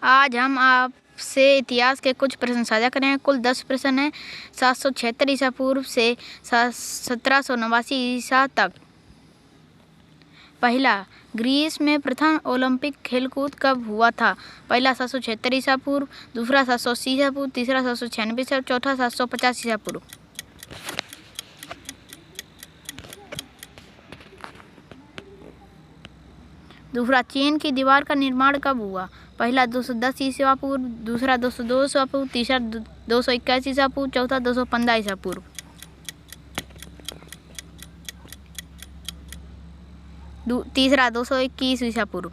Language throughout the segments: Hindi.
आज हम आपसे इतिहास के कुछ प्रश्न साझा करेंगे। कुल 10 प्रश्न हैं। 776 ईसा पूर्व से 1789 ईसा तक। पहला, ग्रीस में प्रथम ओलंपिक खेलकूद कब हुआ था? पहला 776 ईसा पूर्व, दूसरा 780 ईसा पूर्व, तीसरा 796 ईसा, चौथा 750 ईसा पूर्व। दूसरा, चीन की दीवार का निर्माण कब हुआ? पहला 210 ईसा पूर्व, दूसरा 202 ईसा पूर्व, तीसरा 221 ईसा पूर्व, चौथा 215 ईसा पूर्व। तीसरा 221 ईसा पूर्व।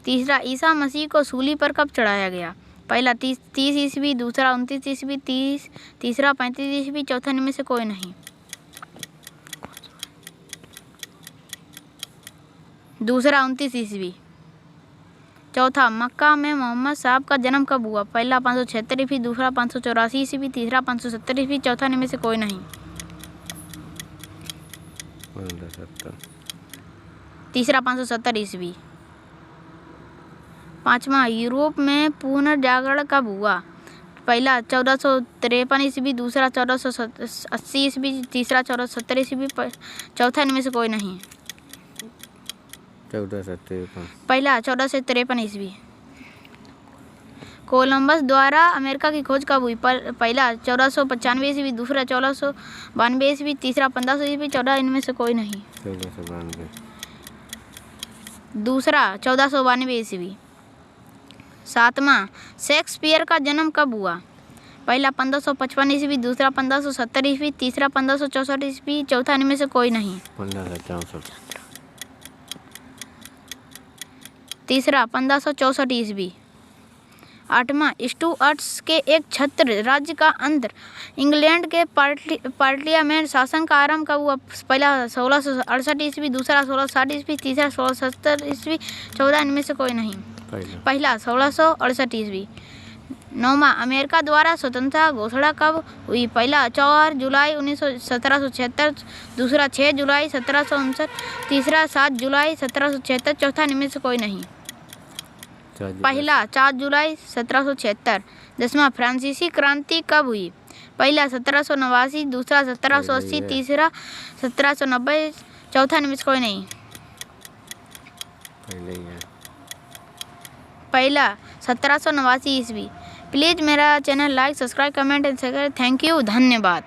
तीसरा, ईसा मसीह को सूली पर कब चढ़ाया गया? पहला 30 ईस्वी, दूसरा 29 ईस्वी, तीसरा 35 ईस्वी, चौथा इनमें से कोई नहीं। दूसरा 29 ईस्वी। चौथा, मक्का में मोहम्मद साहब का जन्म कब हुआ? पहला 576 ईस्वी, दूसरा 584 ईस्वी, तीसरा 570 ईस्वी, चौथा इनमें से कोई नहीं। तीसरा 570 ईस्वी। पाँचवा, यूरोप में पुनर्जागरण कब हुआ? पहला 1453 ईस्वी, दूसरा 1480 ईस्वी, तीसरा 1470 ईस्वी, चौथा इनमें से कोई नहीं। 1453। पहला 1453 ईस्वी। कोलंबस द्वारा अमेरिका की खोज कब हुई? पहला 1495 ईस्वी, दूसरा 1492 ईस्वी, तीसरा 1500 ईस्वी, चौथा इनमें से कोई नहीं। 1492। दूसरा 1492 ईस्वी। सातवां, शेक्सपियर का जन्म कब हुआ? पहला 1555 ईस्वी, दूसरा 1570 ईस्वी, तीसरा 1564 ईस्वी, चौथा इनमें से कोई नहीं। 1564। तीसरा 1564 ईस्वी। आठवां, स्टुअर्ट्स के एक छत्र राज्य का अंदर इंग्लैंड के पार्लियामेंट शासन का आरंभ कब हुआ? पहला 1668 ईस्वी, दूसरा 1660 ईस्वी, तीसरा 1670 ईस्वी, चौथा इनमें से कोई नहीं। पहला 1668 ईस्वी। नौवां, अमेरिका द्वारा स्वतंत्रता घोषणा कब हुई? पहला 4 जुलाई 1776, दूसरा 6 जुलाई 1759, तीसरा 7 जुलाई 1776, चौथा इनमें से कोई नहीं। पहला 4 जुलाई 1776। 10वां, फ्रांसीसी क्रांति कब हुई? पहला 1789, दूसरा 1780, तीसरा 1790, चौथा इनमें से कोई नहीं। पहला 1789 ईस्वी। प्लीज़ मेरा channel like, subscribe, comment and share करें। थैंक यू, धन्यवाद।